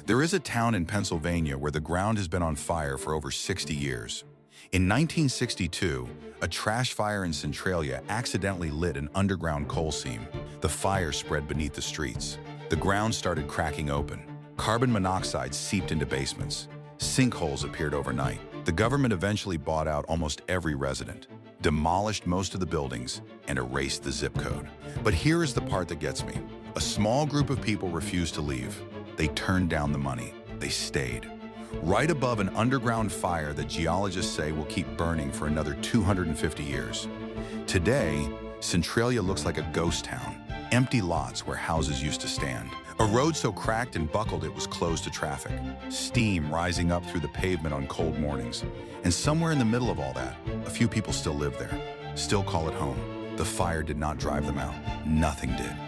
There is a town in Pennsylvania where the ground has been on fire for over 60 years. In 1962, a trash fire in Centralia accidentally lit an underground coal seam. The fire spread beneath the streets. The ground started cracking open. Carbon monoxide seeped into basements. Sinkholes appeared overnight. The government eventually bought out almost every resident, demolished most of the buildings, and erased the zip code. But here is the part that gets me. A small group of people refused to leave. They turned down the money. They stayed. Right above an underground fire that geologists say will keep burning for another 250 years. Today, Centralia looks like a ghost town. Empty lots where houses used to stand. A road so cracked and buckled it was closed to traffic. Steam rising up through the pavement on cold mornings. And somewhere in the middle of all that, a few people still live there. Still call it home. The fire did not drive them out. Nothing did.